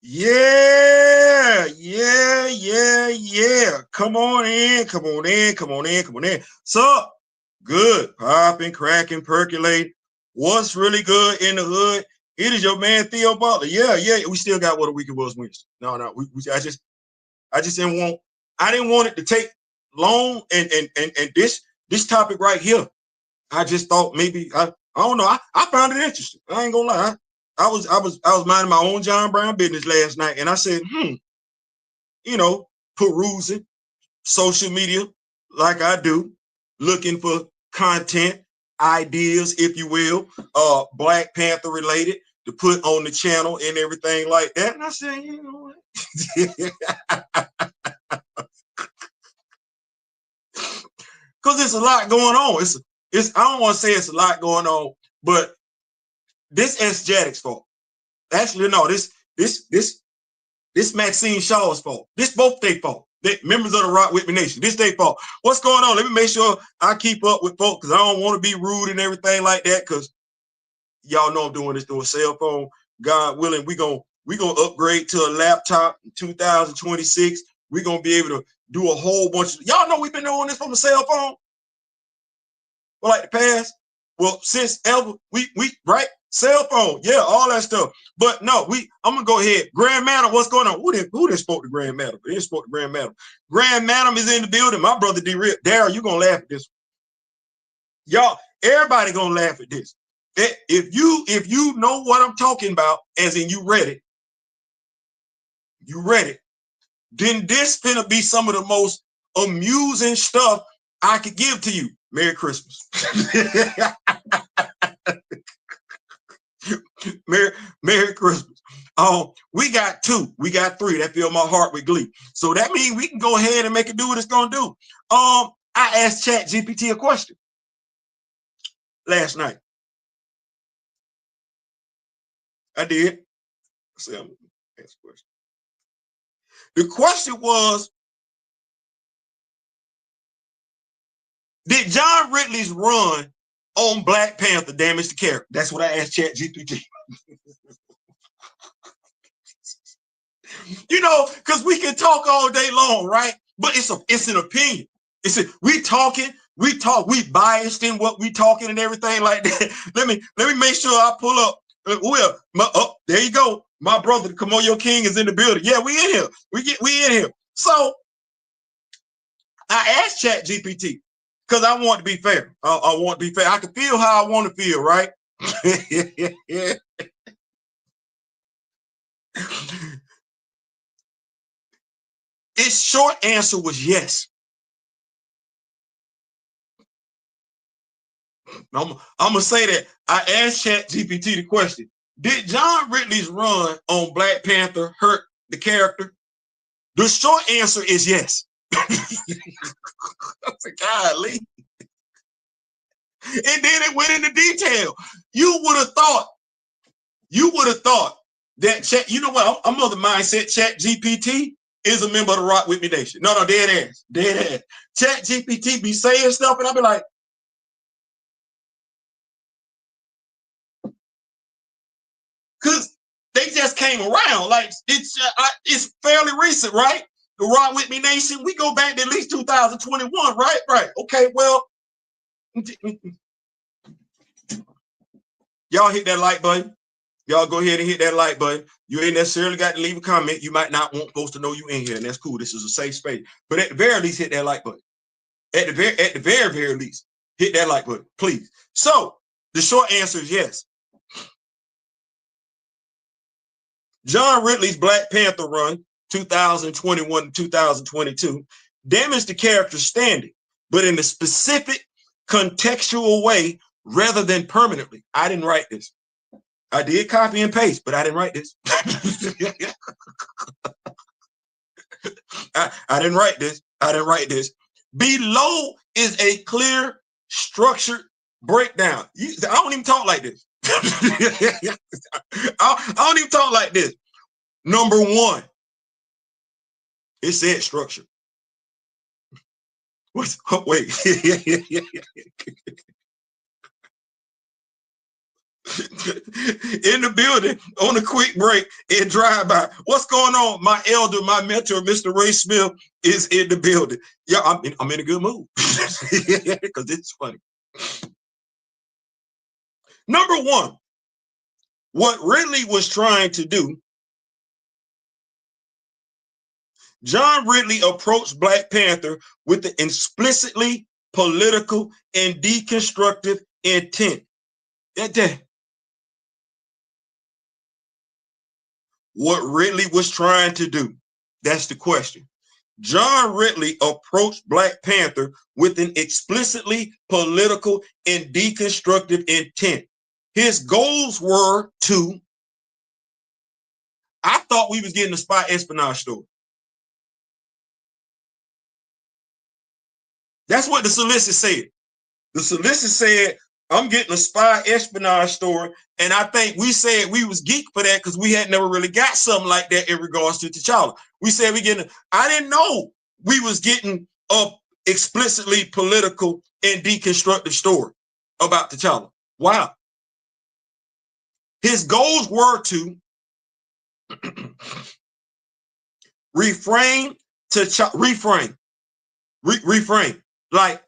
Yeah. Come on in. So good, popping, cracking, percolate. What's really good in the hood? It is your man Theo Butler. Yeah. We still got what a week it was Wednesday. No. I just didn't want it to take long. And this topic right here, I just thought maybe I don't know. I found it interesting. I ain't gonna lie. I was minding my own John Brown business last night, and I said, perusing social media like I do, looking for content, ideas, if you will, Black Panther related to put on the channel and everything like that. And I said, you know what? Because it's a lot going on. It's I don't want to say it's a lot going on, but this SJatic's fault. Actually, no, this Maxine Shaw's fault. This both their fault. They members of the Rock With Me Nation. This their fault. What's going on? Let me make sure I keep up with folks because I don't want to be rude and everything like that. Because y'all know I'm doing this through a cell phone. God willing, we gonna upgrade to a laptop in 2026. We're gonna be able to do a whole bunch of y'all know we've been doing this from a cell phone for like the past. Well, since ever, we right? Cell phone, yeah, all that stuff. But no, I'm gonna go ahead. Grand Madam, what's going on? Who didn't spoke to Grand Madam? They didn't spoke to Grand Madam. Grand Madam is in the building. My brother D-Rip. Daryl, you gonna laugh at this. Y'all, everybody gonna laugh at this. If you know what I'm talking about, as in you read it, then this finna be some of the most amusing stuff I could give to you. Merry Christmas. Merry Christmas. We got 2, we got 3 that fill my heart with glee. So that means we can go ahead and make it do what it's gonna do. I asked ChatGPT a question last night. I did. I'm gonna ask a question. The question was, did John Ridley's run on Black Panther damage the character? That's what I asked ChatGPT. Because we can talk all day long, right? But it's an opinion. We biased in what we talking and everything like that. Let me make sure I pull up. There you go. My brother, the Kimoyo King, is in the building. Yeah, we in here. We in here. So I asked ChatGPT because I want to be fair. I want to be fair. I can feel how I want to feel, right? Its short answer was yes. I'm gonna say that I asked ChatGPT the question: did John Ridley's run on Black Panther hurt the character? The short answer is yes. Golly. And then it went into detail. You would have thought that Chat. You know what? I'm of the mindset ChatGPT is a member of the Rock With Me Nation. No, dead ass. ChatGPT be saying stuff, and I'll be like, because they just came around. Like it's fairly recent, right? The Rock With Me Nation, we go back to at least 2021, right? Right. Okay, well, y'all hit that like button. Y'all go ahead and hit that like button. You ain't necessarily got to leave a comment. You might not want folks to know you in here, and that's cool. This is a safe space. But at the very least, hit that like button. At the very least, hit that like button, please. So the short answer is yes. John Ridley's Black Panther run, 2021 to 2022, damaged the character's standing, but in a specific contextual way rather than permanently. I didn't write this. I did copy and paste, but I didn't write this. I didn't write this. Below is a clear, structured breakdown. I don't even talk like this. I don't even talk like this. Number 1, it said structure. Wait. In the building on a quick break and drive by. What's going on? My elder, my mentor, Mr. Ray Smith, is in the building. Yeah, I'm in a good mood because it's funny. Number one, what Ridley was trying to do, John Ridley approached Black Panther with an explicitly political and deconstructive intent. What Ridley was trying to do, that's the question. John Ridley approached Black Panther with an explicitly political and deconstructive intent. His goals were to, I thought we was getting a spy espionage story. That's what the solicit said. The solicit said, I'm getting a spy espionage story. And I think we said we was geek for that because we had never really got something like that in regards to T'Challa. We said I didn't know we was getting a explicitly political and deconstructive story about T'Challa. Wow. His goals were to reframe. Like,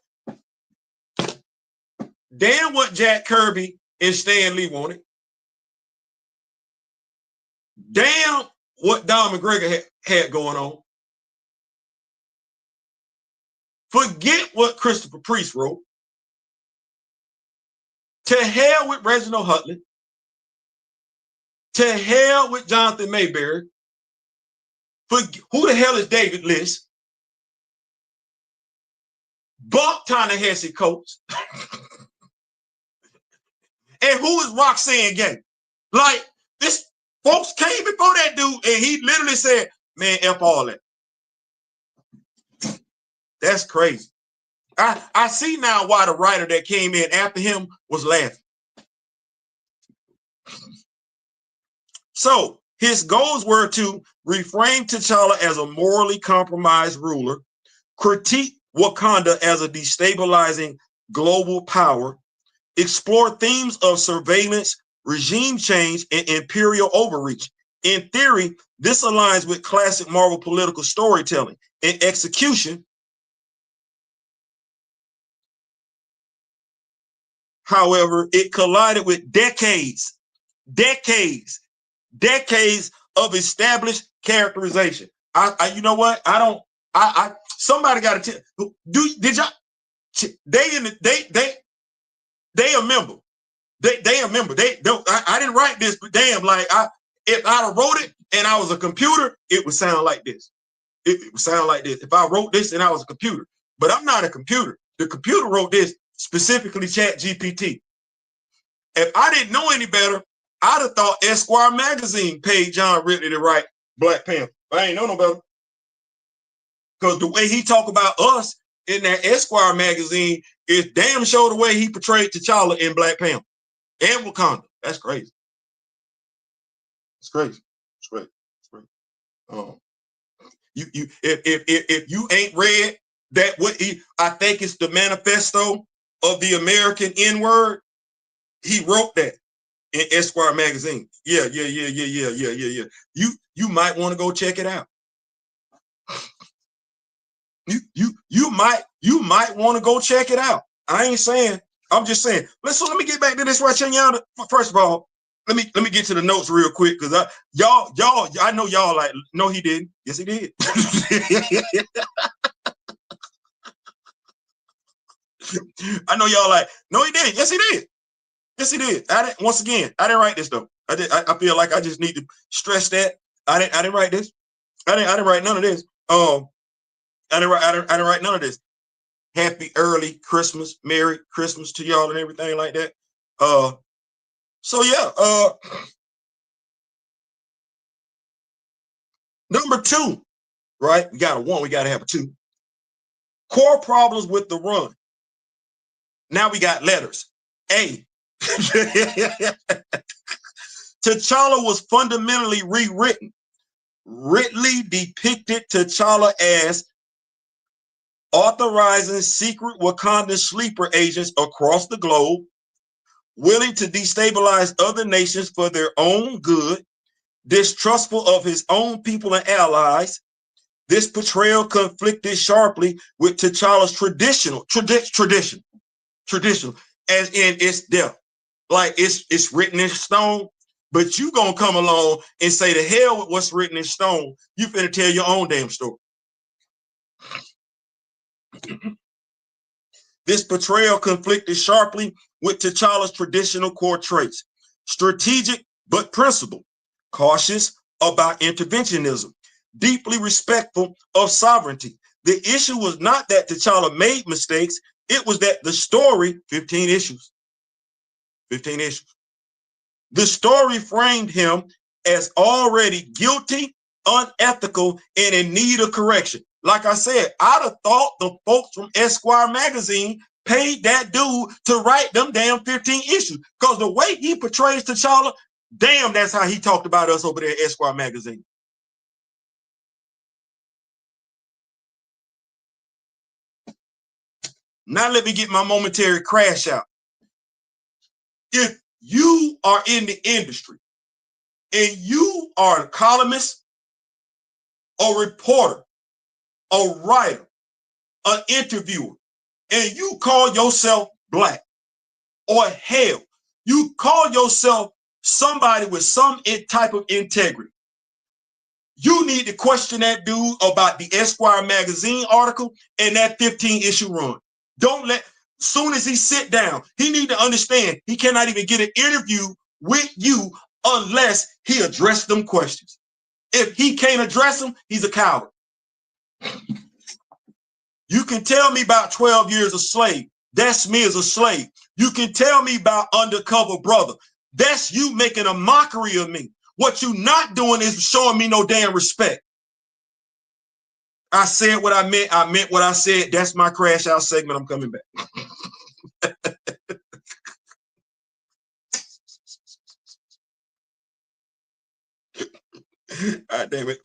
damn what Jack Kirby and Stan Lee wanted. Damn what Don McGregor had going on. Forget what Christopher Priest wrote. To hell with Reginald Hudlin. To hell with Jonathan Mayberry. Who the hell is David Liss? Buck Ta-Nehisi Coates. And who is Roxanne Gay? Like, this folks came before that dude and he literally said, man, F all that. That's crazy. I see now why the writer that came in after him was laughing. So his goals were to reframe T'Challa as a morally compromised ruler, critique Wakanda as a destabilizing global power, explore themes of surveillance, regime change, and imperial overreach. In theory, this aligns with classic Marvel political storytelling. In execution, however, it collided with decades of established characterization. You know what? Somebody got to tell. Did y'all? They a member. They a member. I didn't write this, but damn, like if I wrote it and I was a computer, it would sound like this. It would sound like this. If I wrote this and I was a computer, but I'm not a computer. The computer wrote this specifically ChatGPT. If I didn't know any better, I'd have thought Esquire magazine paid John Ridley to write Black Panther. I ain't know no better. Because the way he talk about us in that Esquire magazine is damn sure the way he portrayed T'Challa in Black Panther and Wakanda. That's crazy. It's crazy. It's crazy. It's crazy. If you ain't read that, I think it's the manifesto of the American N-word. He wrote that in Esquire magazine. Yeah. You might want to go check it out. You might want to go check it out. I ain't saying. I'm just saying. Let me get back to this right here, y'all. First of all, let me get to the notes real quick because y'all, I know y'all like, no, he didn't. Yes, he did. I know y'all like, no, he didn't. Yes, he did. Yes, he did. Once again, I didn't write this though. I feel like I just need to stress that I didn't write this. I didn't write none of this. I didn't write none of this. Happy early Christmas, Merry Christmas to y'all and everything like that. So yeah. Number two, right? We got a 1. We got to have a 2. Core problems with the run. Now we got letters. A. T'Challa was fundamentally rewritten. Ridley depicted T'Challa as authorizing secret Wakandan sleeper agents across the globe, willing to destabilize other nations for their own good, distrustful of his own people and allies. This portrayal conflicted sharply with T'Challa's traditional, as in its depth. Like it's written in stone, but you gonna come along and say the hell with what's written in stone. You finna tell your own damn story. This portrayal conflicted sharply with T'Challa's traditional core traits: strategic but principled, cautious about interventionism, deeply respectful of sovereignty. The issue was not that T'Challa made mistakes, it was that the story, 15 issues. The story framed him as already guilty, unethical, and in need of correction. Like I said, I'd have thought the folks from Esquire magazine paid that dude to write them damn 15 issues. Because the way he portrays T'Challa, damn, that's how he talked about us over there at Esquire magazine. Now let me get my momentary crash out. If you are in the industry and you are a columnist, a reporter, a writer, an interviewer, and you call yourself black, or hell, you call yourself somebody with some type of integrity, you need to question that dude about the Esquire magazine article and that 15-issue run. Don't let, soon as he sit down, he need to understand he cannot even get an interview with you unless he address them questions. If he can't address them, he's a coward. You can tell me about 12 years a slave. That's me as a slave. You can tell me about Undercover Brother. That's you making a mockery of me. What you not doing is showing me no damn respect. I said what I meant. I meant what I said. That's my crash out segment. I'm coming back. God damn it.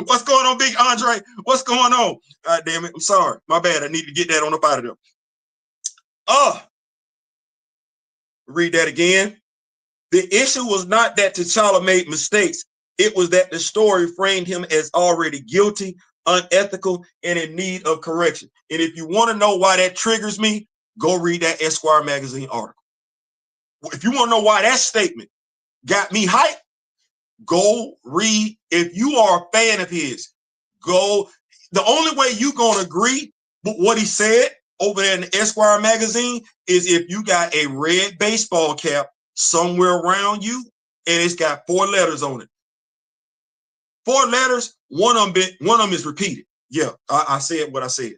What's going on, Big Andre? What's going on? God damn it. I'm sorry. My bad. I need to get that on up out of there. Read that again. The issue was not that T'Challa made mistakes. It was that the story framed him as already guilty, unethical, and in need of correction. And if you want to know why that triggers me, go read that Esquire magazine article. If you want to know why that statement got me hyped, go read. If you are a fan of his, go. The only way you're going to agree with what he said over there in the Esquire magazine is if you got a red baseball cap somewhere around you and it's got 4 letters on it. 4 letters, one of them is repeated. Yeah, I said what I said.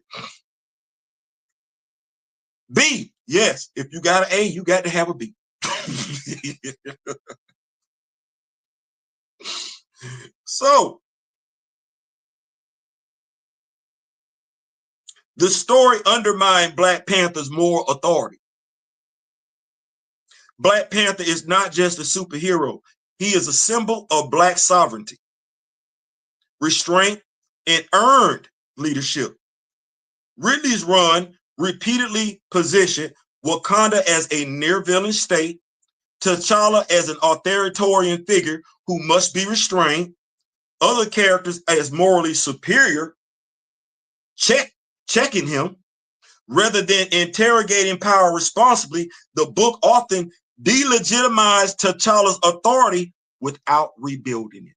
B, yes, if you got an A, you got to have a B. So, the story undermined Black Panther's moral authority. Black Panther is not just a superhero. He is a symbol of Black sovereignty, restraint, and earned leadership. Ridley's run repeatedly positioned Wakanda as a near-villain state, T'Challa as an authoritarian figure who must be restrained, other characters as morally superior, checking him. Rather than interrogating power responsibly, the book often delegitimized T'Challa's authority without rebuilding it.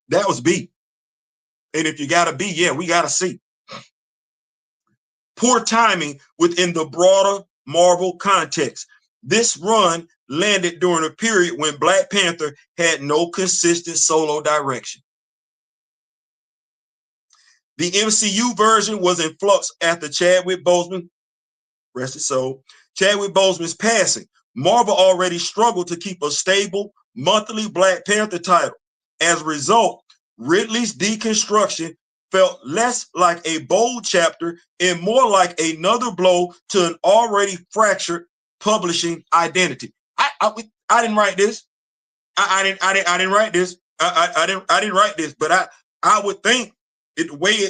That was B. And if you got a B, yeah, we got a C. Poor timing within the broader Marvel context. This run landed during a period when Black Panther had no consistent solo direction. The MCU version was in flux after Chadwick Boseman, rest his soul, Chadwick Boseman's passing. Marvel already struggled to keep a stable monthly Black Panther title. As a result, Ridley's deconstruction felt less like a bold chapter and more like another blow to an already fractured publishing identity. I didn't write this. I didn't write this. I didn't write this, but I would think the way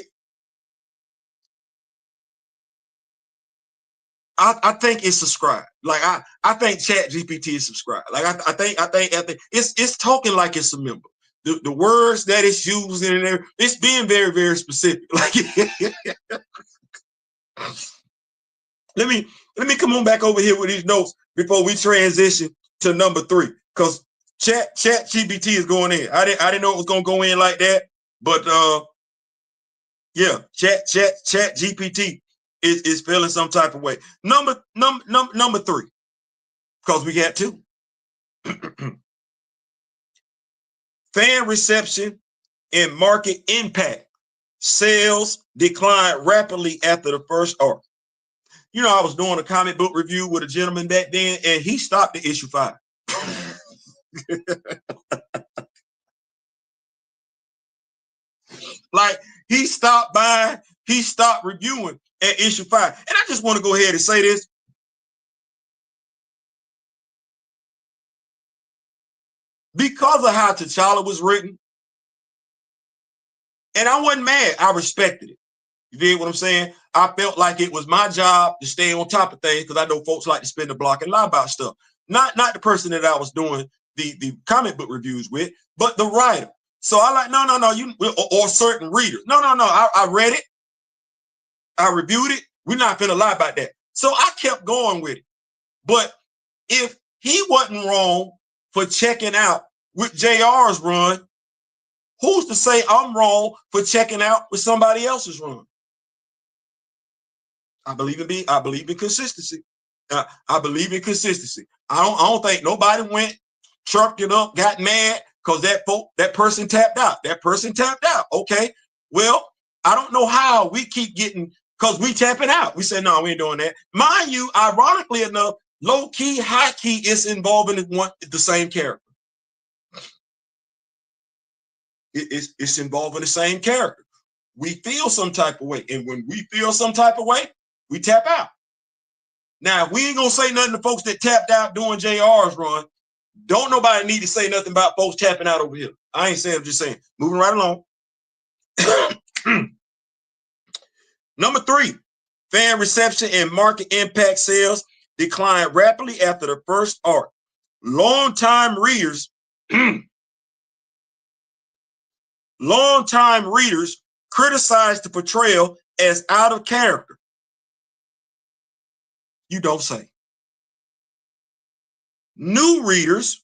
I think it's subscribed. Like I think ChatGPT is subscribed. Like I think it's talking like it's a member. The words that it's using in there, it's being very, very specific. Like let me come on back over here with these notes before we transition to number 3, because ChatGPT is going in. I didn't know it was gonna go in like that, but yeah, ChatGPT is feeling some type of way. Number 3, because we got 2. Fan reception and market impact. Sales declined rapidly after the first arc. You know, I was doing a comic book review with a gentleman back then, and he stopped at issue 5. Like, he stopped buying, he stopped reviewing at issue 5. And I just want to go ahead and say this. Because of how T'Challa was written, and I wasn't mad, I respected it. You dig what I'm saying? I felt like it was my job to stay on top of things, because I know folks like to spin the block and lie about stuff. Not the person that I was doing the comic book reviews with, but the writer. So I like, no, you or certain readers. No. I read it. I reviewed it. We're not gonna lie about that. So I kept going with it. But if he wasn't wrong for checking out with JR's run, who's to say I'm wrong for checking out with somebody else's run? I believe in consistency. I believe in consistency. I don't think nobody went, chirped it up, got mad because that person tapped out. That person tapped out. Okay. Well, I don't know how we keep getting, because we tapping out. We said, no, we ain't doing that. Mind you, ironically enough, low key, high key is involving the same character. It's involving the same character. We feel some type of way. And when we feel some type of way, we tap out. Now, we ain't gonna say nothing to folks that tapped out doing JR's run. Don't nobody need to say nothing about folks tapping out over here. I ain't saying, I'm just saying. Moving right along. Number 3, fan reception and market impact. Sales declined rapidly after the first arc. Longtime readers criticized the portrayal as out of character. You don't say. New readers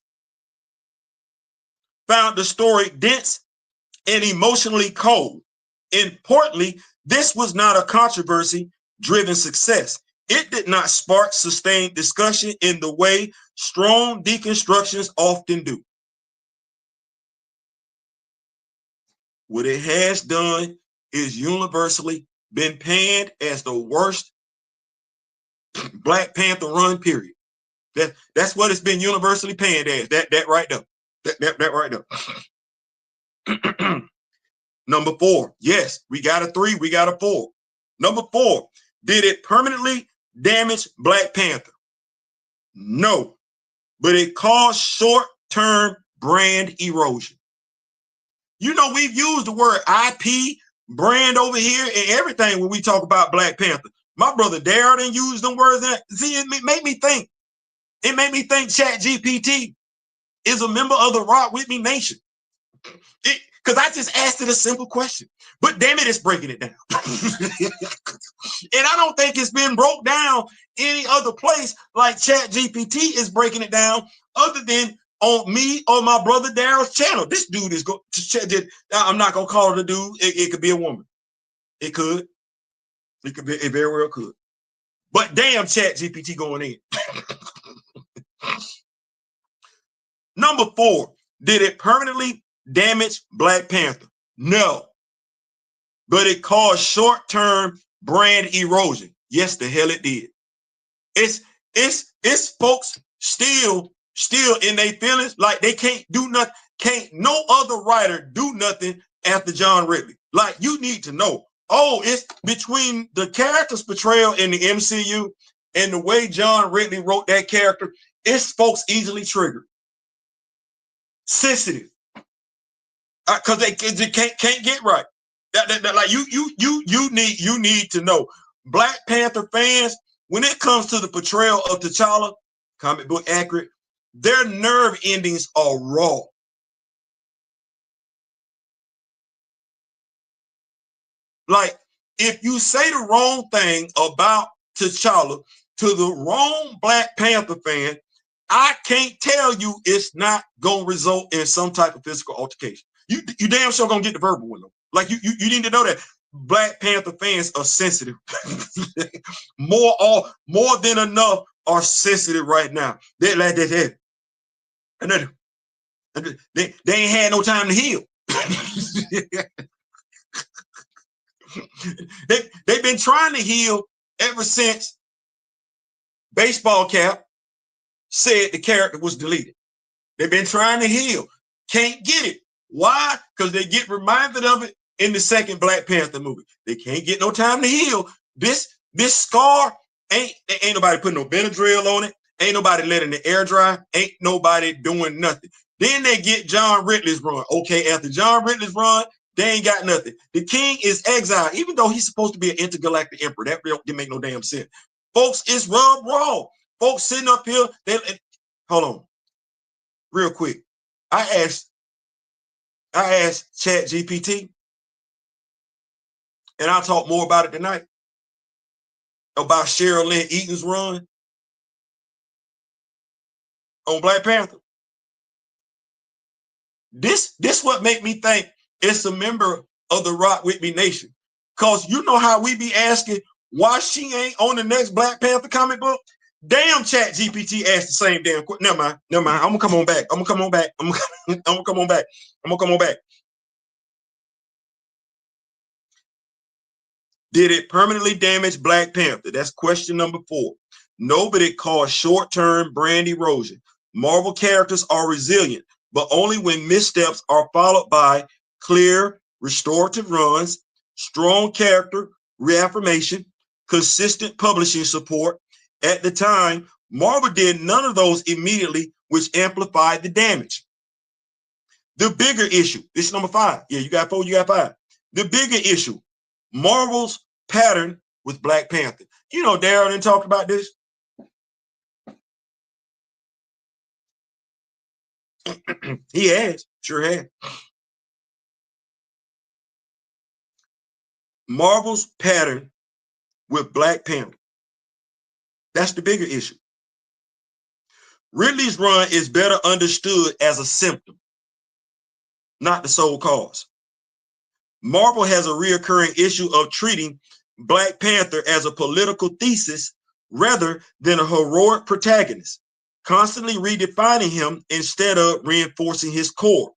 found the story dense and emotionally cold. Importantly, this was not a controversy-driven success. It did not spark sustained discussion in the way strong deconstructions often do. What it has done is universally been panned as the worst Black Panther run, period. That's what it's been universally panned as. That right there. That right there. Number 4. Yes, we got a 3, we got a 4. Number 4. Did it permanently damage Black Panther? No, but it caused short-term brand erosion. You know, we've used the word IP, brand over here, and everything when we talk about Black Panther. My brother Dora didn't use them words. See, it made me think. It made me think ChatGPT is a member of the Rock With Me Nation. Because I just asked it a simple question. But damn it, it's breaking it down. And I don't think it's been broke down any other place like ChatGPT is breaking it down, other than on me or my brother Daryl's channel. This dude is going to, I'm not going to call it a dude. It could be a woman. It could. It could be, it very well could. But damn, ChatGPT going in. Number 4, did it permanently damage Black Panther? No. But it caused short-term brand erosion. Yes, the hell it did. It's folks still in their feelings, like they can't do nothing. Can't no other writer do nothing after John Ridley. Like, you need to know. Oh, it's between the character's portrayal in the MCU and the way John Ridley wrote that character, it's folks easily triggered, sensitive, because they can't get right. That like you need to know. Black Panther fans when it comes to the portrayal of T'Challa, comic book accurate, their nerve endings are raw. Like, if you say the wrong thing about T'Challa to the wrong Black Panther fan, I can't tell you it's not gonna result in some type of physical altercation. You damn sure gonna get the verbal one though. Like you need to know that Black Panther fans are sensitive. more than enough are sensitive right now. They like that. And they ain't had no time to heal. They've been trying to heal ever since Baseball Cap said the character was deleted. They've been trying to heal. Can't get it. Why? Because they get reminded of it in the second Black Panther movie. They can't get no time to heal. This scar ain't nobody putting no Benadryl on it. Ain't nobody letting the air dry. Ain't nobody doing nothing. Then they get John Ridley's run. Okay, after John Ridley's run, they ain't got nothing. The king is exiled, even though he's supposed to be an intergalactic emperor. That didn't make no damn sense. Folks, it's rubbed raw. Folks sitting up here, hold on. Real quick. I asked ChatGPT, and I'll talk more about it tonight, about Cheryl Lynn Eaton's run on Black Panther. This what make me think it's a member of the Rock With Me Nation. Because you know how we be asking why she ain't on the next Black Panther comic book? Damn, ChatGPT asked the same damn question. Never mind. I'm gonna come on back. I'm gonna come on back. Did it permanently damage Black Panther? That's question number 4. No, but it caused short-term brand erosion. Marvel characters are resilient, but only when missteps are followed by clear restorative runs, strong character reaffirmation, consistent publishing support. At the time, Marvel did none of those immediately, which amplified the damage. The bigger issue, this is number 5. Yeah, you got 4, you got 5. The bigger issue, Marvel's pattern with Black Panther. You know, Darren didn't talk about this. He has, sure has. Marvel's pattern with Black Panther. That's the bigger issue. Ridley's run is better understood as a symptom, not the sole cause. Marvel has a reoccurring issue of treating Black Panther as a political thesis rather than a heroic protagonist, constantly redefining him instead of reinforcing his core,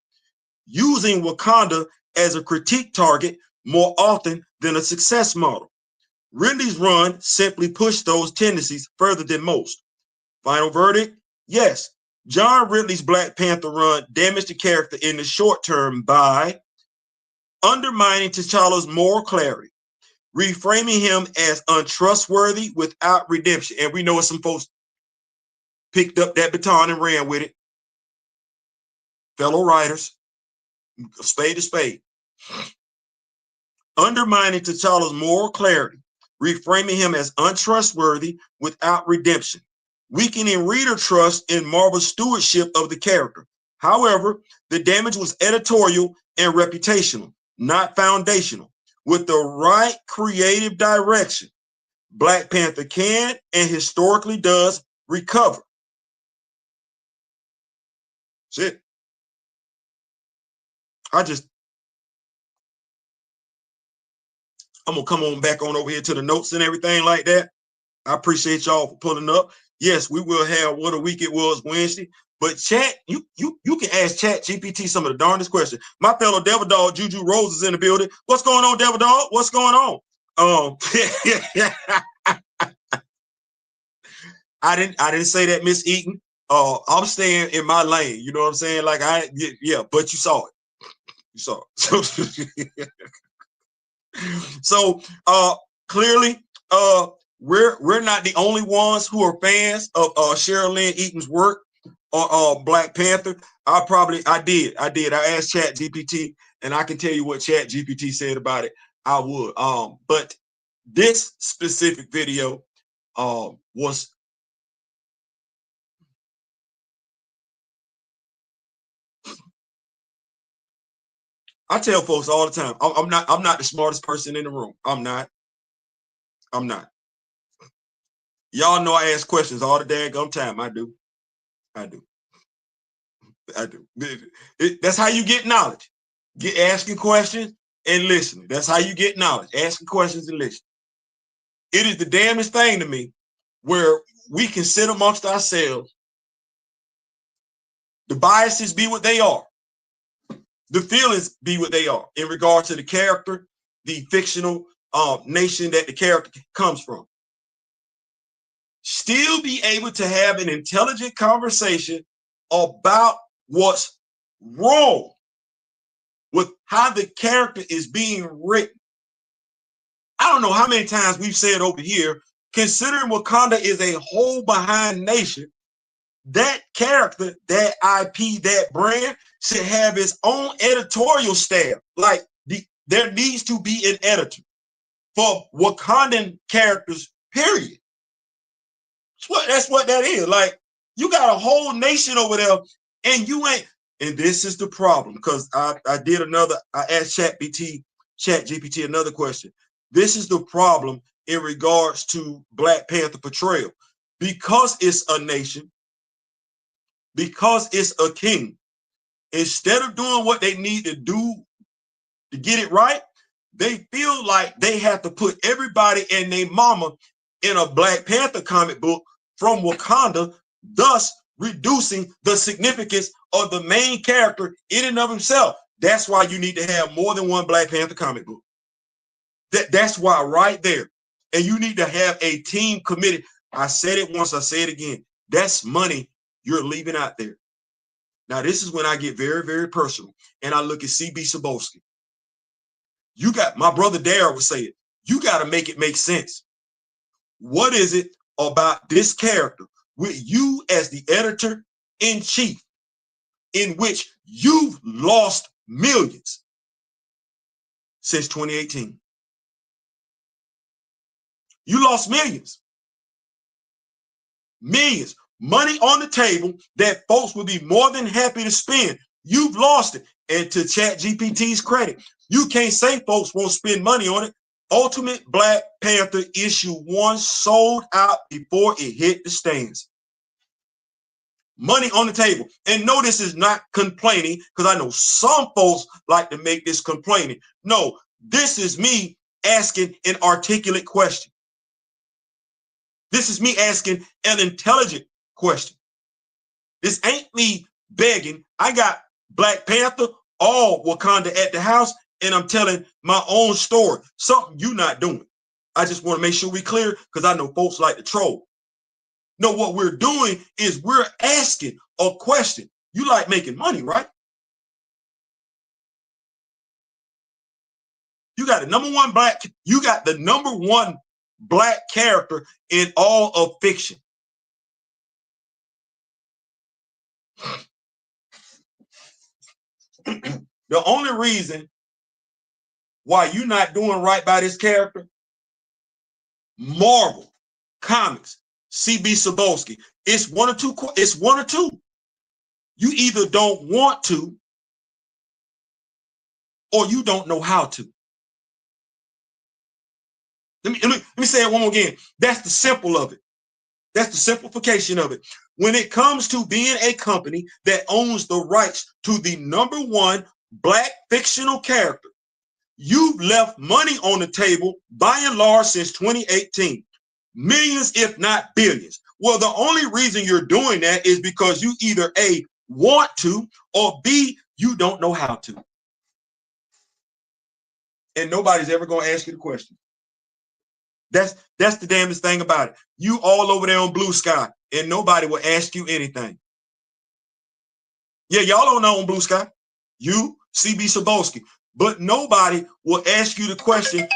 using Wakanda as a critique target more often than a success model. Ridley's run simply pushed those tendencies further than most. Final verdict, yes, John Ridley's Black Panther run damaged the character in the short term by undermining T'Challa's moral clarity, reframing him as untrustworthy without redemption. And we know some folks picked up that baton and ran with it. Fellow writers, spade to spade. Undermining T'Challa's moral clarity, reframing him as untrustworthy without redemption, weakening reader trust in Marvel's stewardship of the character. However, the damage was editorial and reputational, not foundational. With the right creative direction, Black Panther can and historically does recover. That's it. I'm gonna come on back on over here to the notes and everything like that. I appreciate y'all for pulling up. Yes, we will have what a week it was Wednesday. But chat, you can ask ChatGPT some of the darndest questions. My fellow Devil Dog Juju Rose is in the building. What's going on, Devil Dog? What's going on? I didn't say that, Miss Eaton. I'm staying in my lane. You know what I'm saying? Like yeah, but you saw it. You saw it. So clearly, we're not the only ones who are fans of Cheryl Lynn Eaton's work on Black Panther. I did. I asked ChatGPT, and I can tell you what ChatGPT said about it. I would. But this specific video was I tell folks all the time, I'm not the smartest person in the room. I'm not. Y'all know I ask questions all the daggum time. I do. That's how you get knowledge. Get asking questions and listening. That's how you get knowledge. Asking questions and listening. It is the damnest thing to me where we can sit amongst ourselves. The biases be what they are. The feelings be what they are in regard to the character, the fictional nation that the character comes from. Still be able to have an intelligent conversation about what's wrong with how the character is being written. I don't know how many times we've said over here, considering Wakanda is a whole behind nation, that character, that IP, that brand should have its own editorial staff. Like there needs to be an editor for Wakandan characters, period. That's what that is. Like, you got a whole nation over there and you ain't, and this is the problem, because I asked ChatGPT another question. This is the problem in regards to Black Panther portrayal. Because it's a nation, because it's a king, instead of doing what they need to do to get it right, they feel like they have to put everybody and their mama in a Black Panther comic book from Wakanda, thus reducing the significance of the main character in and of himself. That's why you need to have more than one Black Panther comic book. That's why right there. And you need to have a team committed. I said it once, I say it again. That's money you're leaving out there. Now, this is when I get very, very personal. And I look at CB Cebulski. You got, my brother Dora would say it, you got to make it make sense. What is it about this character with you as the editor-in-chief in which you've lost millions since 2018? You lost millions. Millions. Money on the table that folks would be more than happy to spend. You've lost it. And to ChatGPT's credit, you can't say folks won't spend money on it. Ultimate Black Panther issue 1 sold out before it hit the stands. Money on the table. And no, this is not complaining, because I know some folks like to make this complaining. No, this is me asking an articulate question. This is me asking an intelligent question. This ain't me begging. I got Black Panther, all Wakanda at the house, and I'm telling my own story. Something you're not doing. I just want to make sure we clear, because I know folks like to troll. No, what we're doing is we're asking a question. You like making money, right? You got the number one black character in all of fiction. The only reason why you're not doing right by this character, Marvel Comics, CB Cebulski, it's one or two. It's one or two. You either don't want to, or you don't know how to. Let me say it one more again. That's the simple of it. That's the simplification of it. When it comes to being a company that owns the rights to the number one Black fictional character, you've left money on the table by and large since 2018. Millions, if not billions. Well, the only reason you're doing that is because you either A, want to, or B, you don't know how to. And nobody's ever going to ask you the question. That's the damnest thing about it. You all over there on Blue Sky, and nobody will ask you anything. Yeah, y'all don't know on Blue Sky. You, CB Cebulski. But nobody will ask you the question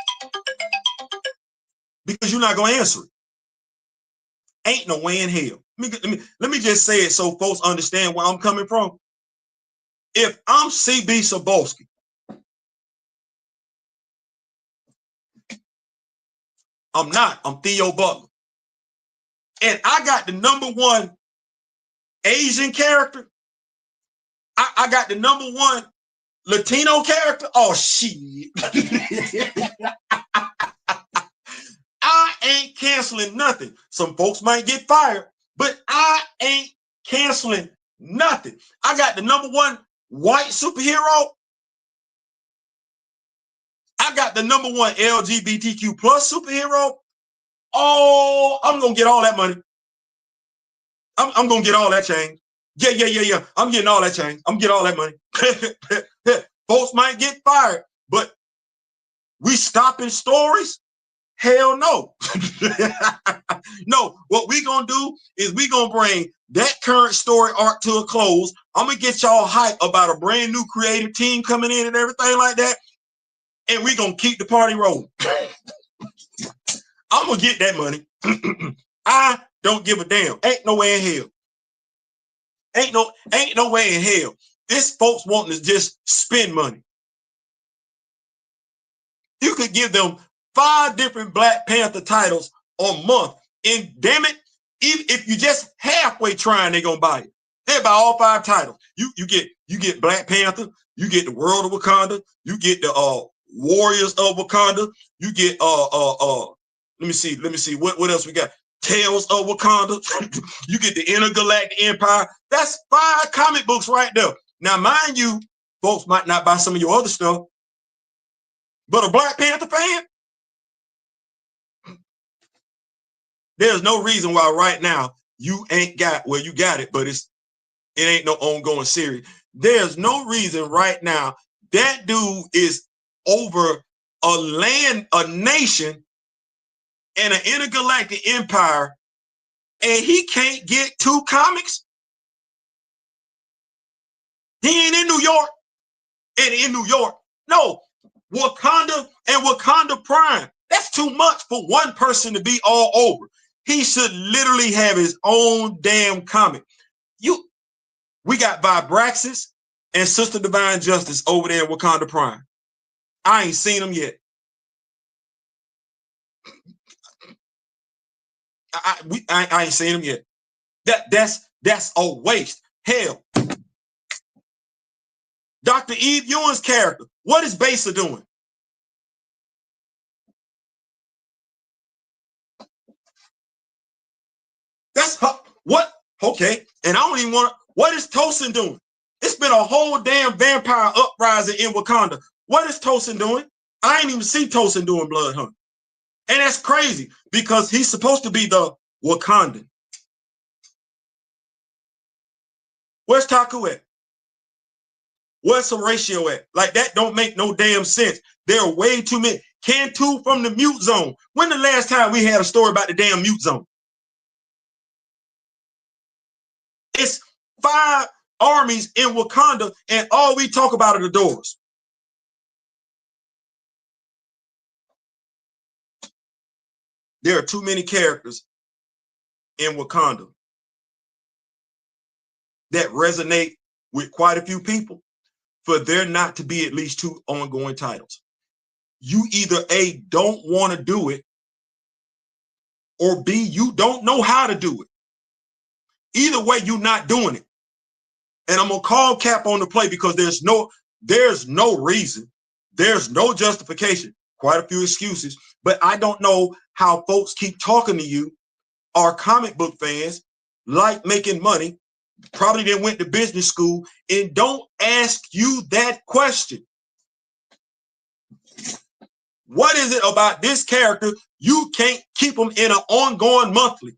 because you're not going to answer it. Ain't no way in hell. Let me just say it so folks understand where I'm coming from. If I'm CB Cebulski, I'm Theo Butler. and I got the #1 Asian character, I got the #1 Latino character. Oh shit. I ain't canceling nothing. Some folks might get fired, but I ain't canceling nothing. I got the #1 white superhero. I got the #1 LGBTQ plus superhero. Oh, I'm gonna get all that money. I'm gonna get all that change. Yeah. I'm getting all that change. I'm getting all that money. Folks might get fired, but we stopping stories? Hell no. No, what we gonna do is we gonna bring that current story arc to a close. I'm gonna get y'all hype about a brand new creative team coming in and everything like that. And we gonna keep the party rolling. I'm gonna get that money. I don't give a damn. Ain't no way in hell. Ain't no way in hell. This folks wanting to just spend money. You could give them 5 different Black Panther titles a month. And damn it, even if you just halfway trying, they're gonna buy it. They buy all 5 titles. You get Black Panther, you get the World of Wakanda, you get the Warriors of Wakanda, you get let me see what else we got. Tales of Wakanda. You get the Intergalactic Empire. That's 5 comic books right there. Now, mind you, folks might not buy some of your other stuff, but a Black Panther fan, there's no reason why right now you ain't got, well, you got it, but it ain't no ongoing series. There's no reason right now that dude is over a nation and an intergalactic empire, and he can't get 2 comics. He ain't in New York. And in New York, no, Wakanda and Wakanda Prime. That's too much for one person to be all over. He should literally have his own damn comic. We got Vibraxis and Sister Divine Justice over there in Wakanda Prime. I ain't seen them yet. I ain't seen them yet. That's a waste. Hell, Dr. Eve Ewing's character, what is Besa doing? That's her, what? Okay, and I don't even want to. What is Tosin doing? It's been a whole damn vampire uprising in Wakanda. What is Tosin doing? I ain't even see Tosin doing Blood Hunt. And that's crazy because he's supposed to be the Wakandan. Where's Taku at? Where's Horatio at? Like, that don't make no damn sense. There are way too many. Cantu from the Mute Zone. When the last time we had a story about the damn Mute Zone? It's 5 armies in Wakanda, and all we talk about are the Doors. There are too many characters in Wakanda that resonate with quite a few people for there not to be at least 2 ongoing titles. You either A, don't want to do it, or B, you don't know how to do it. Either way, you're not doing it. And I'm gonna call Cap on the play because there's no reason, there's no justification, quite a few excuses, but I don't know how folks keep talking to you, are comic book fans, like making money, probably didn't went to business school, and don't ask you that question. What is it about this character you can't keep them in an ongoing monthly?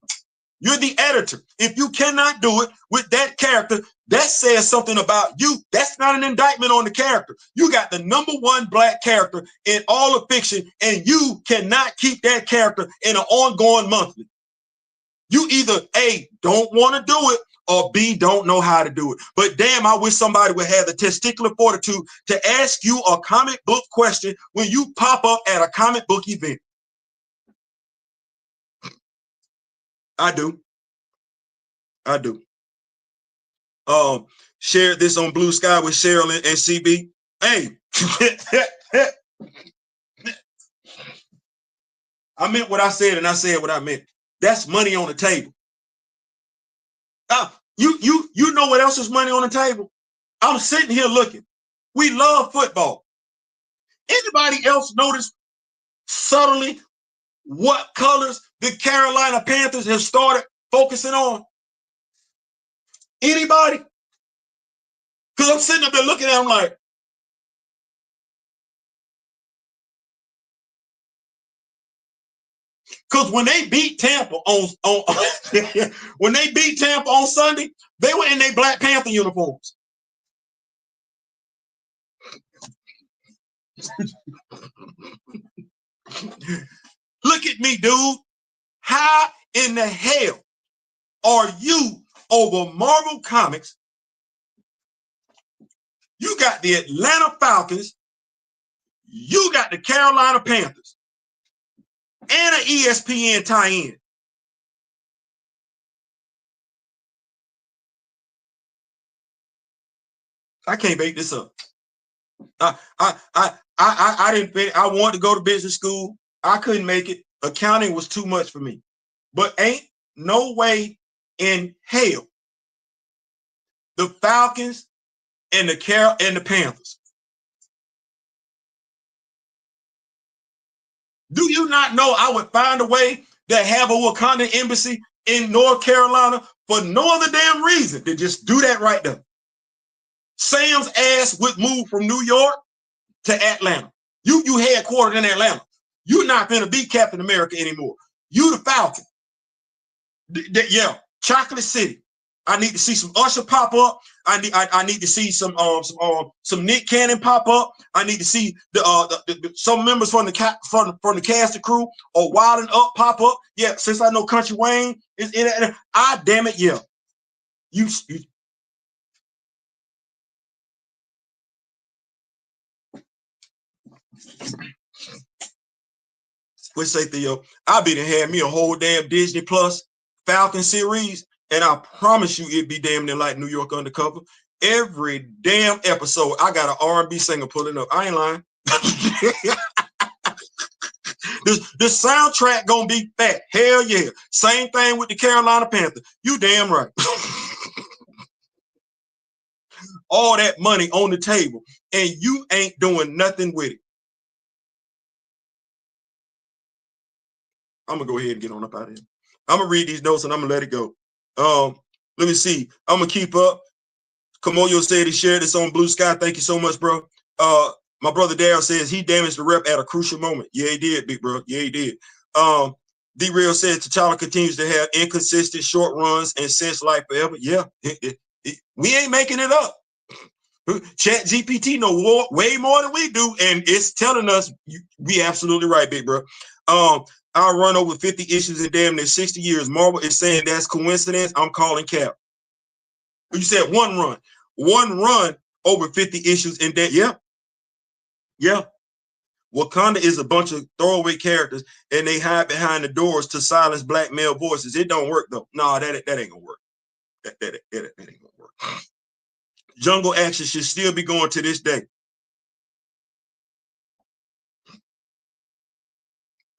You're the editor. If you cannot do it with that character, that says something about you. That's not an indictment on the character. You got the #1 Black character in all of fiction, and you cannot keep that character in an ongoing monthly. You either A, don't want to do it, or B, don't know how to do it. But damn, I wish somebody would have the testicular fortitude to ask you a comic book question when you pop up at a comic book event. I do. Shared this on Blue Sky with Cheryl and CB. Hey, I meant what I said, and I said what I meant. That's money on the table. You know what else is money on the table? I'm sitting here looking. We love football. Anybody else notice subtly what colors the Carolina Panthers have started focusing on? Anybody? Because I'm sitting up there looking at them like, because when they beat Tampa on when they beat Tampa on Sunday, they were in their Black Panther uniforms. Look at me, dude. How in the hell are you over Marvel Comics? You got the Atlanta Falcons, you got the Carolina Panthers, and an ESPN tie-in. I can't make this up. I didn't. I wanted to go to business school. I couldn't make it. Accounting was too much for me. But ain't no way in hell the Falcons and the Panthers. Do you not know I would find a way to have a Wakanda embassy in North Carolina for no other damn reason than just do that right there? Sam's ass would move from New York to Atlanta. You headquartered in Atlanta. You're not going to be Captain America anymore. You the Falcon. Yeah, Chocolate City. I need to see some Usher pop up. I need to see some Nick Cannon pop up. I need to see some members from the cast and crew or Wildin' Up pop up. Yeah, since I know Country Wayne is in it. Damn it, yeah. You what say, Theo? I be to have me a whole damn Disney Plus Falcon series, and I promise you it'd be damn near like New York Undercover. Every damn episode, I got an R&B singer pulling up. I ain't lying. The soundtrack gonna be fat. Hell yeah. Same thing with the Carolina Panthers. You damn right. All that money on the table, and you ain't doing nothing with it. I'm gonna go ahead and get on up out of here. I'm gonna read these notes and I'm gonna let it go. Let me see. I'm gonna keep up. Kimoyo said he shared this on Blue Sky. Thank you so much, bro. My brother Daryl says he damaged the rep at a crucial moment. Yeah, he did, big bro. Yeah, he did. D-Real says T'Challa continues to have inconsistent short runs and since life forever. Yeah, we ain't making it up. Chat GPT know way more than we do, and it's telling us we absolutely right, big bro. I'll run over 50 issues in damn near 60 years. Marvel is saying that's coincidence. I'm calling cap. You said one run over 50 issues in that. Yeah. Wakanda is a bunch of throwaway characters, and they hide behind the doors to silence black male voices. It don't work though. No, that ain't gonna work. That ain't gonna work. Jungle Action should still be going to this day.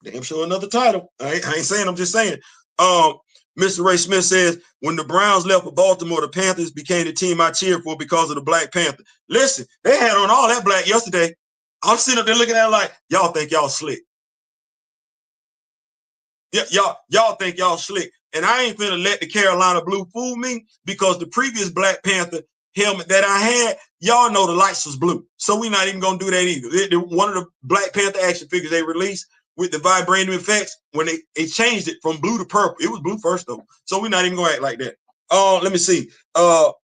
Damn sure another title. I ain't saying, I'm just saying. Mr. Ray Smith says, when the Browns left for Baltimore, the Panthers became the team I cheered for because of the Black Panther. Listen, they had on all that black yesterday. I'm sitting up there looking at it like, y'all think y'all slick. Yeah, y'all think y'all slick. And I ain't finna let the Carolina blue fool me, because the previous Black Panther helmet that I had, y'all know the lights was blue. So we're not even gonna do that either. One of the Black Panther action figures they released with the vibranium effects, when they changed it from blue to purple, it was blue first though. So we're not even gonna act like that. Let me see. Let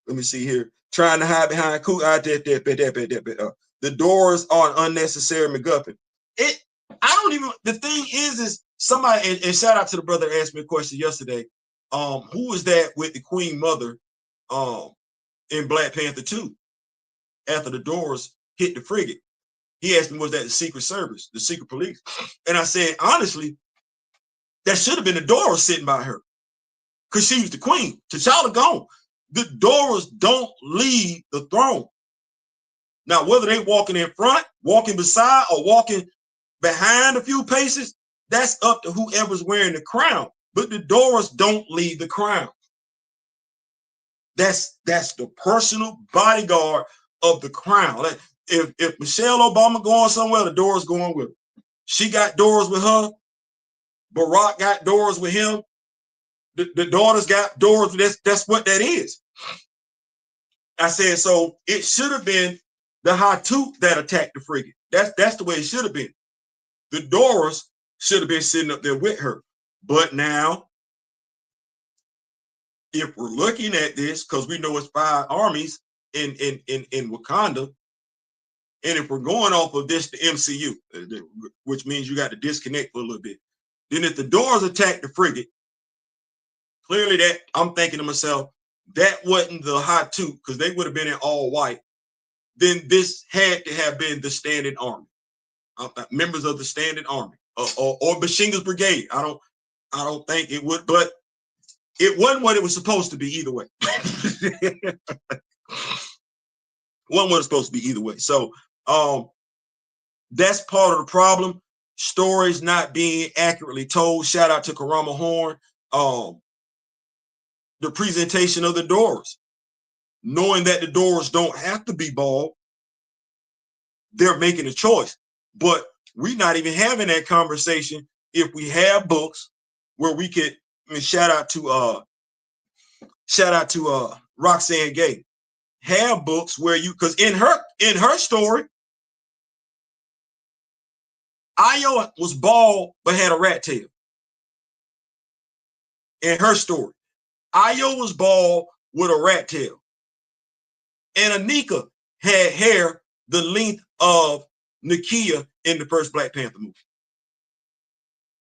me see here. Trying to hide behind cool. The doors are an unnecessary MacGuffin. I don't even. The thing is somebody, and shout out to the brother that asked me a question yesterday. Who was that with the Queen Mother in Black Panther 2 after the doors hit the frigate? He asked me, was that the Secret Service, the Secret Police? And I said, honestly, that should have been the Dora sitting by her, because she was the queen. T'Challa gone. The Doras don't leave the throne. Now, whether they walking in front, walking beside, or walking behind a few paces, that's up to whoever's wearing the crown. but the Doras don't leave the crown. That's the personal bodyguard of the crown. If Michelle Obama going somewhere, the Dora's going with her. She got Doras with her. Barack got Doras with him. The daughters got Doras. That's what that is. I said, so it should have been the Hatu that attacked the frigate. That's the way it should have been. The Doras should have been sitting up there with her. But now, if we're looking at this, because we know it's 5 armies in Wakanda, and if we're going off of this, the MCU, which means you got to disconnect for a little bit, then if the Doras attack the frigate, clearly that I'm thinking to myself, that wasn't the Hatu, because they would have been in all white. Then this had to have been the standing army, members of the standing army, or Bashinga's brigade. I don't think it would, but it wasn't what it was supposed to be either way. Wasn't what it's supposed to be either way. So that's part of the problem. Stories not being accurately told. Shout out to Karama Horn. The presentation of the Doras, knowing that the Doras don't have to be bald, they're making a choice. But we're not even having that conversation if we have books where we could. I mean, shout out to Roxanne Gay. Have books where you, because in her story, Ayo was bald but had a rat tail. In her story, Ayo was bald with a rat tail, and Anika had hair the length of Nakia in the first Black Panther movie.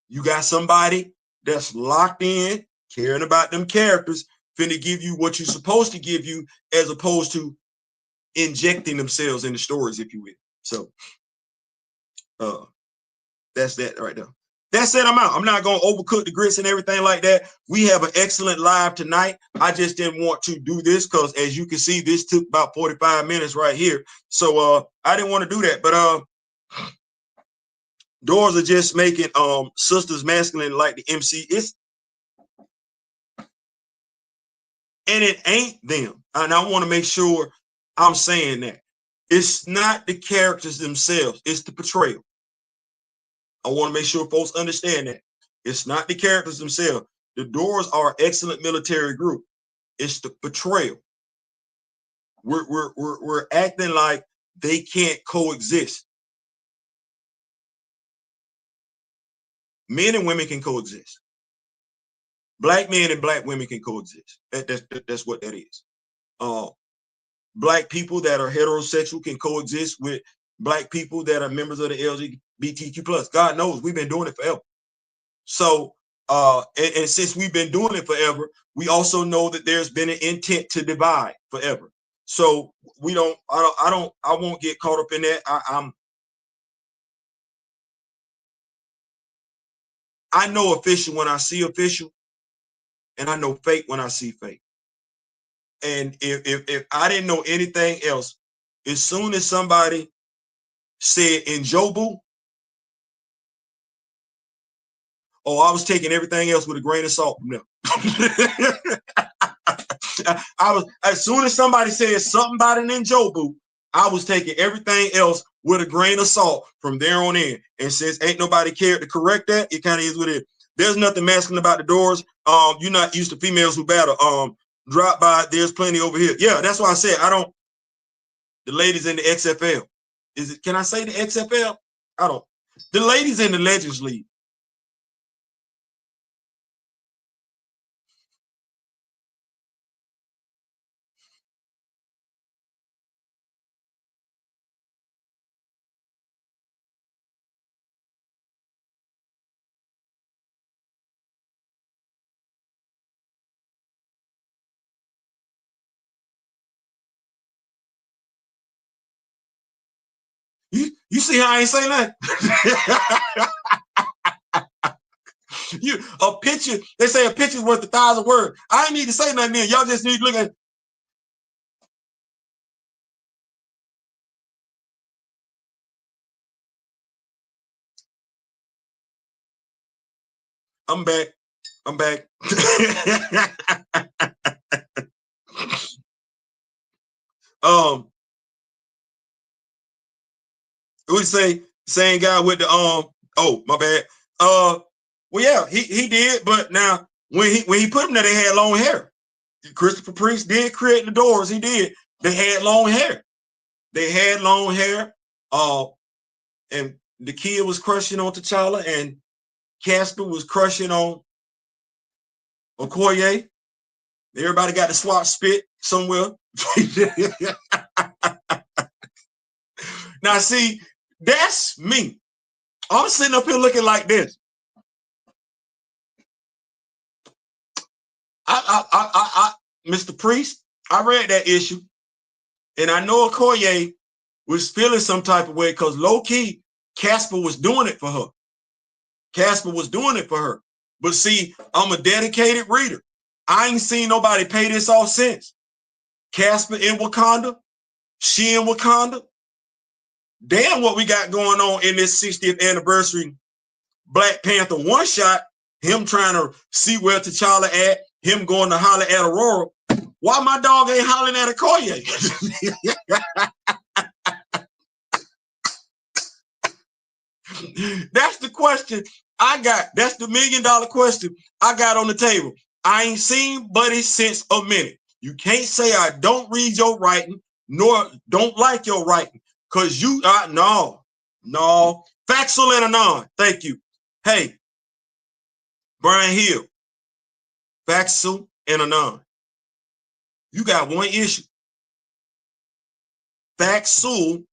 You got somebody that's locked in, caring about them characters, finna give you what you're supposed to give you, as opposed to injecting themselves in the stories, if you will. So that's that right there. That said, I'm out. I'm not going to overcook the grits and everything like that. We have an excellent live tonight. I just didn't want to do this because, as you can see, this took about 45 minutes right here. So I didn't want to do that. But Doors are just making sisters masculine like the MC. And it ain't them. And I want to make sure I'm saying that. It's not the characters themselves. It's the portrayal. I want to make sure folks understand that. It's not the characters themselves. The Doors are an excellent military group. It's the portrayal. We're acting like they can't coexist. Men and women can coexist. Black men and black women can coexist. That's what that is. Black people that are heterosexual can coexist with black people that are members of the LGBTQ+. God knows we've been doing it forever. So, and since we've been doing it forever, we also know that there's been an intent to divide forever. So I won't get caught up in that. I know official when I see official, and I know fake when I see fake. And if I didn't know anything else, as soon as somebody said Njobu, oh, I was taking everything else with a grain of salt from them. As soon as somebody said something about an Njobu, I was taking everything else with a grain of salt from there on in. And since ain't nobody cared to correct that, it kind of is what it is. There's nothing masculine about the Doors. You're not used to females who battle. Drop by, there's plenty over here. Yeah, that's why I said the ladies in the XFL. Can I say the XFL? The ladies in the Legends League. You see how I ain't say nothing? A picture, they say a picture's worth 1,000 words. I ain't need to say nothing there. Y'all just need to look at. I'm back. I'm back. We say same guy with the oh my bad. Well yeah, he did, but now when he put them there, they had long hair. Christopher Priest did create the Doors. He did. They had long hair. They had long hair. And the kid was crushing on T'Challa, and Casper was crushing on Okoye. Everybody got to swap spit somewhere. Now, see, that's me. I'm sitting up here looking like this. Mr. Priest, I read that issue, and I know Okoye was feeling some type of way because low-key, Casper was doing it for her. Casper was doing it for her. But see, I'm a dedicated reader. I ain't seen nobody pay this off since. Casper in Wakanda, she in Wakanda. Damn what we got going on in this 60th anniversary Black Panther one shot, him trying to see where T'Challa at, him going to holler at Aurora. Why my dog ain't hollering at Okoye? That's the question I got. That's the $1 million question I got on the table. I ain't seen Buddy since a minute. You can't say I don't read your writing, nor don't like your writing, because you no. Faxel and Anon. Thank you. Hey, Brian Hill. Faxel and Anon. You got one issue. Faxel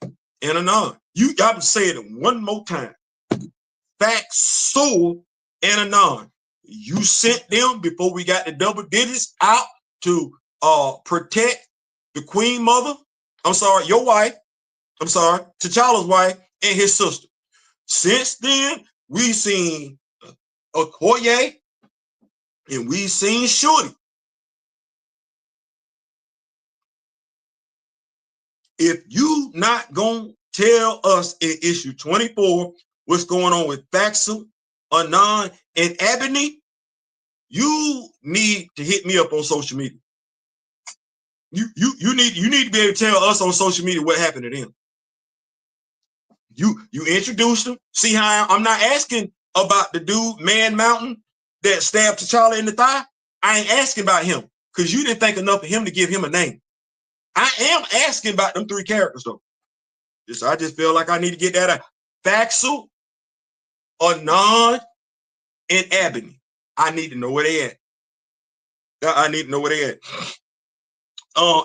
and Anon. You got to say it one more time. Faxel and Anon. You sent them before we got the double digits out to protect the Queen Mother. I'm sorry, your wife. I'm sorry, T'Challa's wife and his sister. Since then, we've seen Okoye and we've seen Shorty. If you not gonna tell us in issue 24 what's going on with Faxel, Anon, and Ebony, you need to hit me up on social media. You need to be able to tell us on social media what happened to them. You introduced them. See how I'm not asking about the dude Man Mountain that stabbed T'Challa in the thigh. I ain't asking about him because you didn't think enough of him to give him a name. I am asking about them 3 characters though. I just feel like I need to get that out. Faxel, Anon, and Ebony. I need to know where they at. I need to know where they at.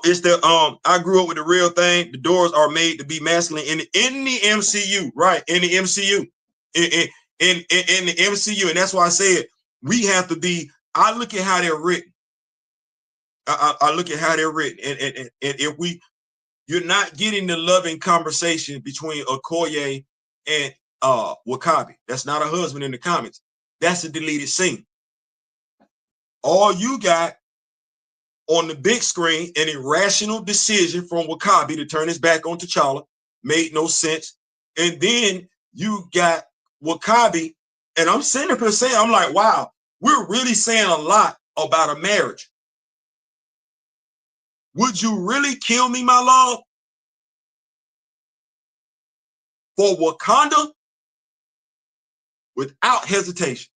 It's the I grew up with the real thing. The Doors are made to be masculine in the MCU, right? In the MCU, in the MCU, and that's why I said we have to be. I look at how they're written. I look at how they're written, and if you're not getting the loving conversation between Okoye and W'Kabi. That's not a husband in the comics. That's a deleted scene. All you got on the big screen, an irrational decision from W'Kabi to turn his back on T'Challa made no sense. And then you got W'Kabi, and I'm sitting here saying, I'm like, wow, we're really saying a lot about a marriage. Would you really kill me, my love? For Wakanda? Without hesitation.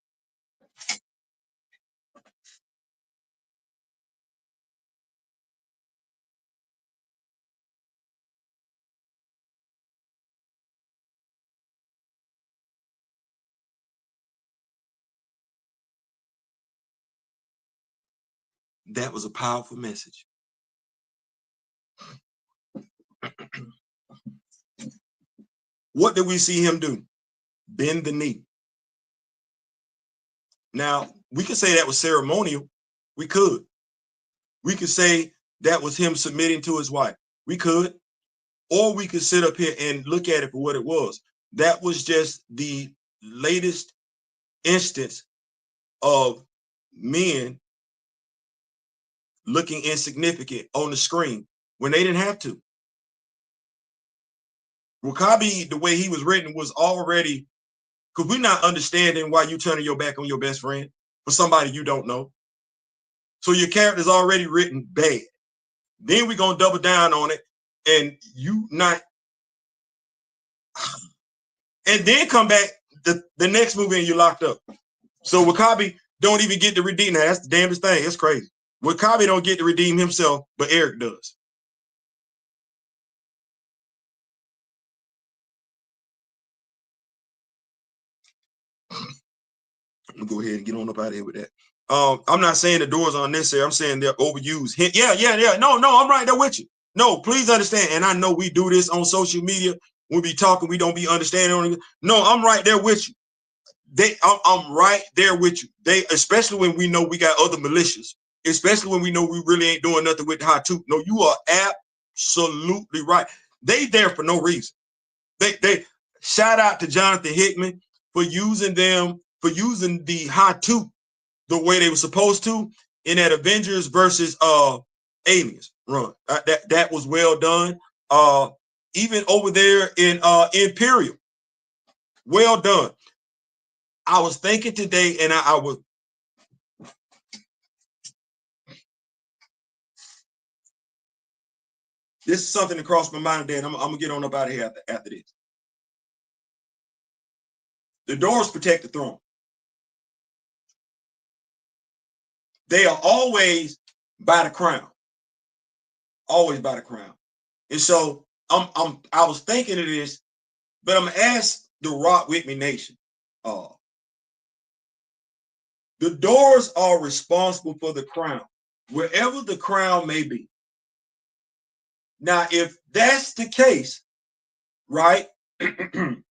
That was a powerful message. What did we see him do? Bend the knee. Now, we could say that was ceremonial. We could. We could say that was him submitting to his wife. We could. Or we could sit up here and look at it for what it was. That was just the latest instance of men looking insignificant on the screen when they didn't have to. W'Kabi, the way he was written, was already Because we're not understanding why you turning your back on your best friend for somebody you don't know. So your character's already written bad. Then we're going to double down on it, and you not. And then come back the next movie and you're locked up. So Wakabi don't even get to redeem that. That's the damnedest thing. It's crazy. Wakabi don't get to redeem himself, but Eric does. I'm gonna go ahead and get on up out of here with that. I'm not saying the doors are unnecessary. I'm saying they're overused. Yeah. No, I'm right there with you. No, please understand. And I know we do this on social media. We be talking, we don't be understanding. No, I'm right there with you. I'm right there with you. Especially when we know we got other militias, especially when we know we really ain't doing nothing with the hot tooth. No, you are absolutely right. They there for no reason. They shout out to Jonathan Hickman for using the hot tooth the way they were supposed to in that Avengers versus Aliens run. That was well done. Even over there in Imperial, well done. I was thinking today, and I was. This is something that crossed my mind today, and I'm gonna get on up out of here after this. The doors protect the throne. They are always by the crown. Always by the crown. And so I was thinking of this, but I'm gonna ask the Rock With Me Nation. The doors are responsible for the crown, wherever the crown may be. Now, if that's the case, right, and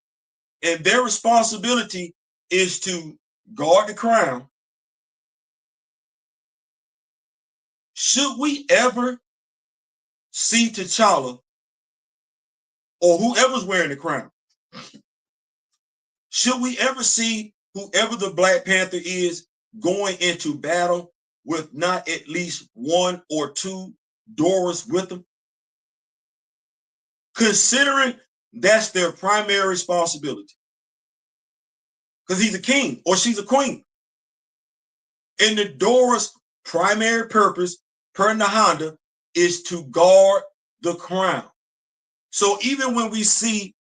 their responsibility is to guard the crown, should we ever see T'Challa or whoever's wearing the crown, should we ever see whoever the Black Panther is going into battle with not at least one or two Doras with them? Considering that's their primary responsibility. Because he's a king or she's a queen. And the Dora's primary purpose, per Nahanda, is to guard the crown. So even when we see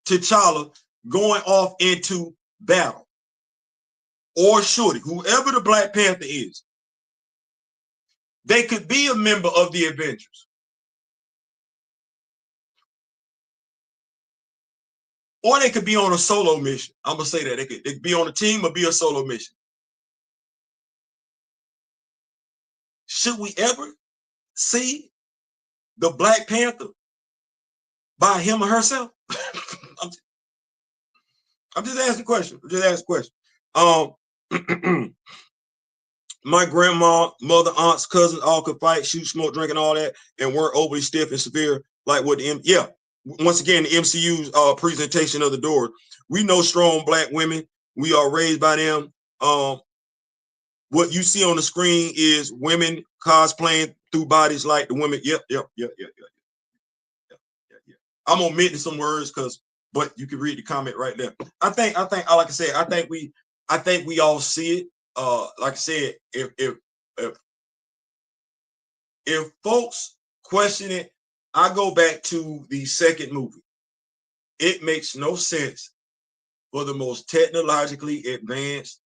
T'Challa going off into battle, or Shorty, whoever the Black Panther is, they could be a member of the Avengers. Or they could be on a solo mission. I'm going to say that. They could be on a team or be a solo mission. Should we ever see the Black Panther by him or herself? I'm just asking a question. My grandma, mother, aunts, cousins all could fight, shoot, smoke, drink, and all that, and weren't overly stiff and severe like what the once again, the MCU's presentation of the door. We know strong Black women. We are raised by them. What you see on the screen is women cosplaying through bodies like the women. Yep. I'm omitting some words but you can read the comment right there. I think, like I said, I think we all see it. Like I said, if folks question it, I go back to the second movie. It makes no sense for the most technologically advanced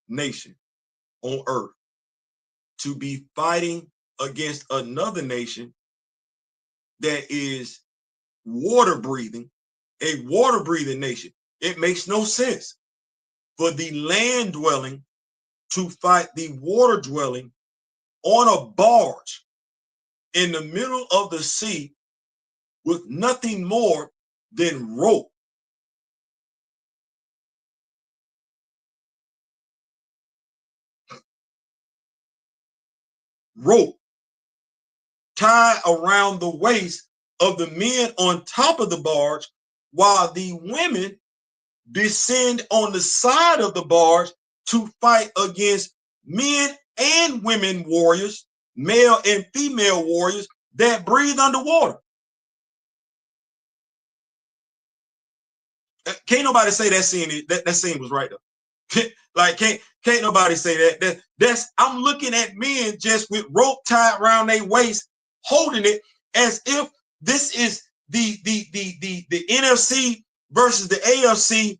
nation on Earth to be fighting against another nation that is water breathing, a water breathing nation. It makes no sense for the land dwelling to fight the water dwelling on a barge in the middle of the sea with nothing more than rope. Rope tied around the waist of the men on top of the barge, while the women descend on the side of the barge to fight against men and women warriors, male and female warriors that breathe underwater. Can't nobody say that scene was right though. Like can't nobody say that's I'm looking at men just with rope tied around their waist, holding it as if this is the NFC versus the AFC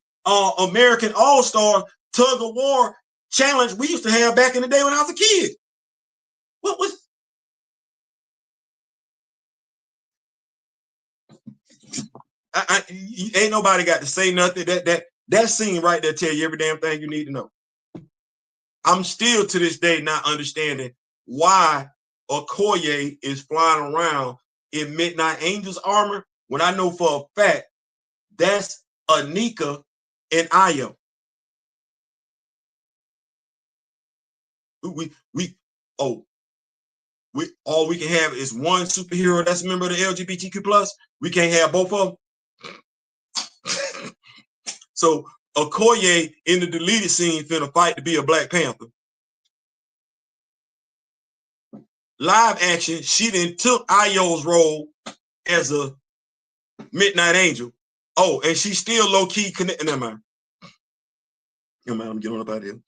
American All-Star tug of war challenge we used to have back in the day when I was a kid. What was ain't nobody got to say nothing. That scene right there tell you every damn thing you need to know. I'm still to this day not understanding why Okoye is flying around in Midnight Angels armor when I know for a fact that's Anika and Ayo. All we can have is one superhero that's a member of the LGBTQ plus. We can't have both of them. So Okoye in the deleted scene finna fight to be a Black Panther. Live action, she then took Ayo's role as a Midnight Angel. Oh, and she's still low key connecting. Never mind. I'm getting on up out of here.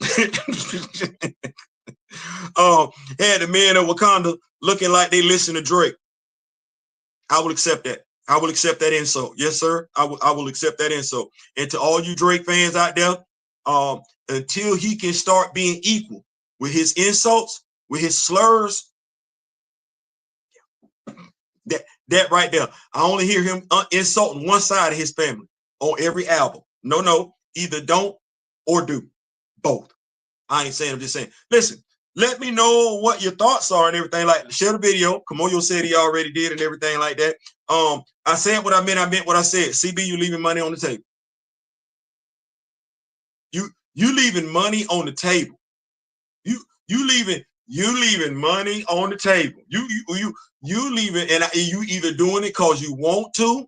Had the men of Wakanda looking like they listen to Drake. I will accept that. I will accept that insult. Yes, sir. I will accept that insult. And to all you Drake fans out there, until he can start being equal with his insults, with his slurs, that right there, I only hear him insulting one side of his family on every album. No, either don't or do both. I ain't saying, I'm just saying. Listen, let me know what your thoughts are and everything. Like, share the video. Kimoyo said he already did and everything like that. I said what I meant what I said. CB, you leaving money on the table. You leaving money on the table. You leaving money on the table. You leaving, and you either doing it because you want to,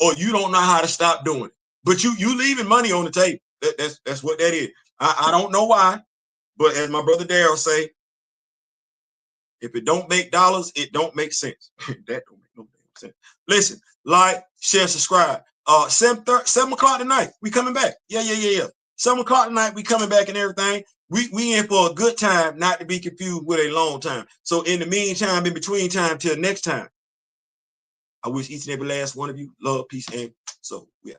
or you don't know how to stop doing it. But you leaving money on the table. That's what that is. I don't know why, but as my brother Daryl say, if it don't make dollars, it don't make sense. That don't make no sense. Listen, like, share, subscribe. 7 o'clock tonight, we coming back. Yeah. 7 o'clock tonight, we coming back and everything. We in for a good time, not to be confused with a long time. So in the meantime, in between time, till next time, I wish each and every last one of you love, peace, and so yeah.